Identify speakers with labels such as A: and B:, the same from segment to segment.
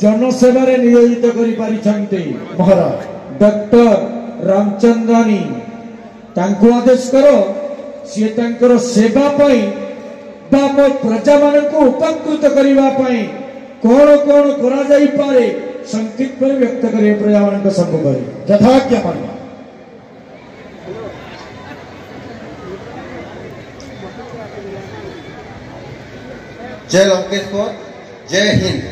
A: जनसेवा नियोजित कर महाराज डॉक्टर रामचंद्रानी तांको आदेश करो सी तांकर सेवा पाई बा मो प्रजा मान को उपकृत करबा पाई कौन कौन करा जाई पारे संक्षिप्त पर व्यक्त करे प्रजा मान सम्मुख यथाज्ञा पानी।
B: जय लंकेश्वर, जय हिंद।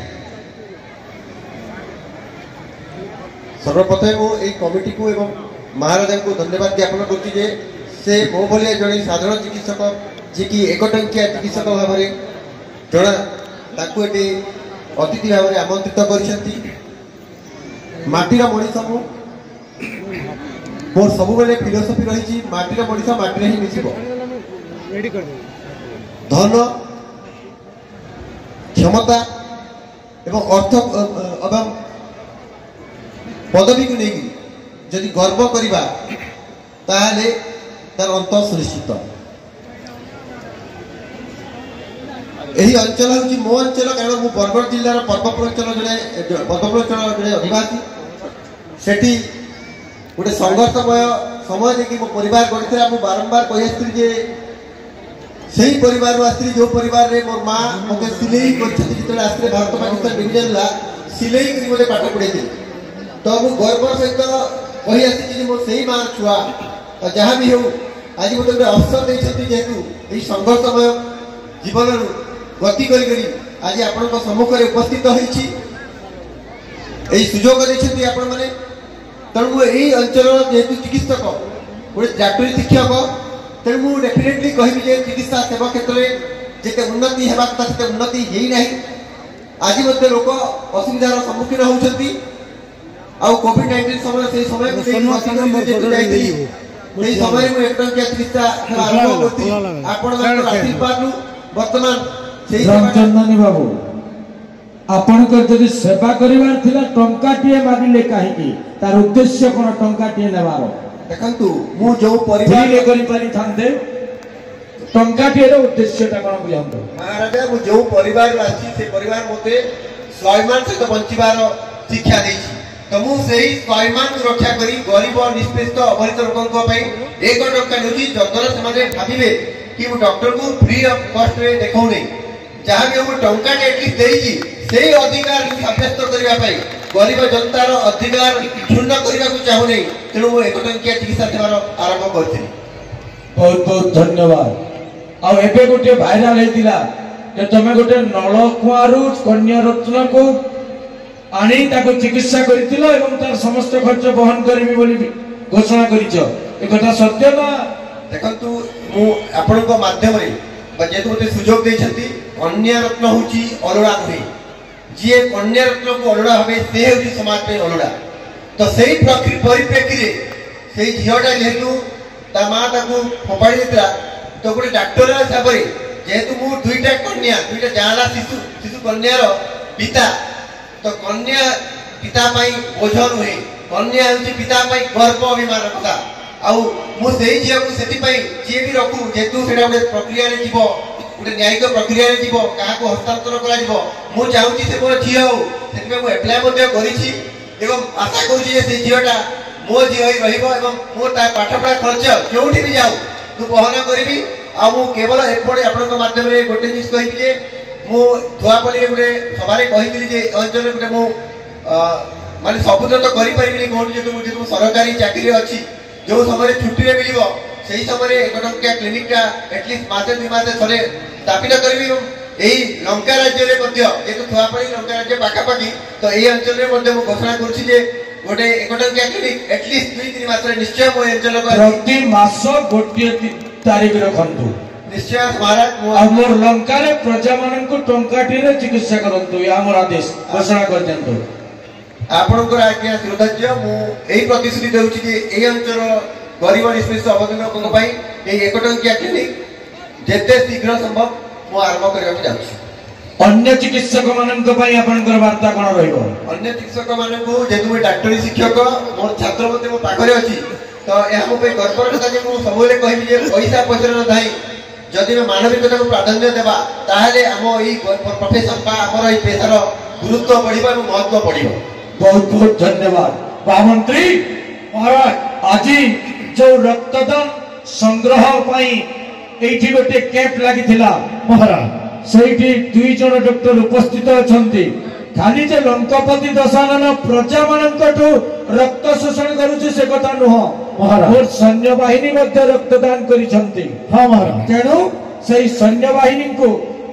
B: सर्वप्रथम मु कमिटी को एवं महाराजा को धन्यवाद ज्ञापन करुच्ची से मो भाया जड़े साधारण चिकित्सक जी की एक टंकिया चिकित्सक भाव में जना अतिथि भाव में आमंत्रित कर मनीष मोर सब फिलोसफी रही माटीर मनीष माटी ही मिसिब धन क्षमता एवं अर्थ एवं पदवी को लेकिन जदि गर्व करवा ताले तार अंत सुनिश्चित। यही अंचल हूँ मो अंचल कारण मु बरगढ़ जिलार पर्वपुर अंचल जड़े अधिवासी सेठी गोटे संघर्षमय समय देखिए मो परिवार गढ़ी मुझे बारंबार कही आसती से परिवार आसती जो परिवार रे मोर माँ मत सिले कर आसते भारत पाकिस्तान डिविजन सिले मत पाठ पढ़े तो मु गर्व सहित कही आसी मोर से माँ छुआ जहाँ भी हो आज मत गोटे अवसर देते जेहेतु यही संघर्षमय जीवन गति करी आज आपण सम्मुख में उपस्थित होती सुजोग देखते आपण मैंने तेणु यही अंचल जेहेतु चिकित्सक गोटे डॉक्टरी शिक्षक तेणु मुझे डेफिनेटली कहि चिकित्सा सेवा क्षेत्र में जिते उन्नति होगा कथा उन्नति है ना आज मत लोक असुविधार सम्मुखीन होती कोविड-19 समय से समय समय में एक टंकिया चिकित्सा आरंभ करती आशीर्वाद वर्तमान
A: रामचंद्रानी बाबू आपनकर जदि सेवा करिवार थिला टंकाटिए मागिले काहेकि तार उद्देश्य कोन टंकाटिए नेबार
B: देखंतु मु जो परिवार
A: ले करि पारि थांते टंकाटिए रो उद्देश्यटा कोन बुझांतो
B: महाराजा मु जो परिवार आसी से परिवार मते स्वाभिमान सहित बंचिबार शिक्षा देछि तो मु सेही स्वाभिमान को रक्षा करी गरीब और निष्पेष अवहेलित लोकन पई 1 टंका नोची जदर समाजे भाबिबे कि मु डॉक्टर को फ्री ऑफ कॉस्ट रे देखौ नै जहाँ भी हम टंका एटलिस्ट देगी से अधिकार सब्यस्त करने गरीब जनतार अधिकार क्षुण्ण करने को चाहू नहीं तेणु मुझे 1 टंकिया चिकित्सा सेवार आरंभ करी।
A: बहुत बहुत धन्यवाद। आबे गोटे भाइराल होता तुम गोटे नलकुआरू कन्या रत्न को आनी चिकित्सा कर समस्त खर्च बहन करी घोषणा कर सत्य ना
B: देखु मुझे माध्यम जेहेतु गोटे सुजोग देती कन्या रत्न हूँ अलड़ा नुहे जी कन्या रत्न को अलड़ा भावे से हूँ समाज में अलड़ा तो सही परिप्रेक्षी से झीटा जेहेतु ता माँ फोपाड़ी देता तो गोटे डाक्टर हिसाब से जेहेतु मु 2टा कन्या 2टा जाला शिशु शिशु कन्यार पिता तो कन्या पिता बोझ नुहे कन्या हूँ पिता गर्व अभिमान कथा मुझे झील को जी भी रखू जेहेतु से गोटे प्रक्रिया जीव गोटे न्यायिक प्रक्रिया जीव क्या हस्तांतर कर चाहूँगी से मोर झी हो एप्लाय कर आशा करुँचे झीटा मो झी रोर पाठपढ़ा खर्च जो भी जाऊ तू बहन करी केवल एपटे आपण मध्यम गोटे जिन कहि धुआपल्ली गोटे सभारे कही अंचल गोटे माने सबुद तो करें कौन सरकारी चाकरी अच्छी जो समय छुट्टी मिल से समय 1 टंकिया क्लिनिका एटलिस्ट मासे 2 मासे थे स्थापित करी यही लंका राज्य में जेहतु थुआपड़ी लंका राज्य पाखापाखि तो यही अंचल में घोषणा करुँचे गोटे 1 टंकिया क्लिनिक एटलिस्ट 2-3 मास निश्चय मो अंचल
A: प्रति मास गोटे तारीख रखु
B: निश्चय महाराज
A: मोर लंका प्रजा मान टंकाटी चिकित्सा करंतु मोर आदेश घोषणा कर दियंतु
B: आपणकर आज्ञा श्रोधाज्य मुझे प्रतिश्रुति दूसरी कि यही अंचल गरीब निष्पेष अवधि लोकों 1 टंकिया क्लिनिक जिते शीघ्र संभव मु आरंभ करने जा
A: अन्य चिकित्सक मानकर वार्ता कौन
B: रही चिकित्सक मान जेहतु डाक्टरी शिक्षक मोर छात्र मत मो पाखे अच्छी तो यह मो गर्वर कथा सब कहि पैसा पचर ना जदि मानविकता को प्राधान्य देवा ताहले आम यही प्रोफेशन आमर यही पेशार गुरुत्व बढ़िबा और महत्व बढ़िबा।
A: बहुत बहुत धन्यवाद महामंत्री महाराज। आज जो रक्तदान संग्रह पाई एठी गोटे कैंप लागिथिला महाराज, सेठी 2 जन डॉक्टर उपस्थित अछंती। खाली जे लंकापति दशानन प्रजा मानकठु रक्त शोषण करूछि से कथा नुह महाराज, मोर सैन्य बाहिनी मध्ये रक्तदान करिसंती। हां महाराज, तेणु सेही सैन्य बाहिनी को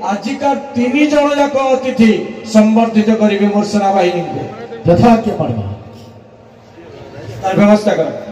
A: आजिका 3 जन जाक अतिथि संबर्धित करिवे मोर सेना बाहिनी को। यथाज्ञ पड़वा तार व्यवस्था कर।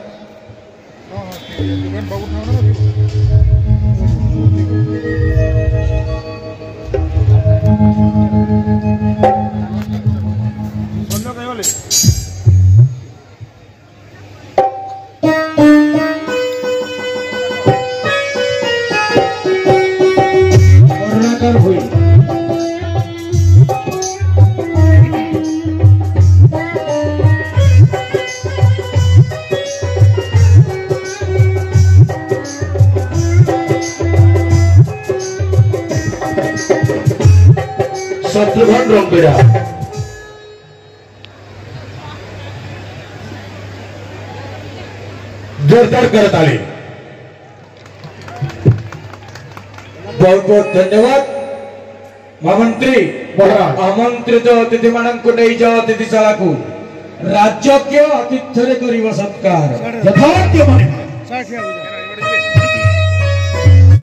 A: शत्रुघ्न रंगीरा जोरदार करताली। बहुत बहुत धन्यवाद महामंत्री महाराज। आमंत्रित अतिथि मानक नहीं जाओ अतिथिशाला को राजकीय आतिथ्य करिव सत्कार। यथार्थ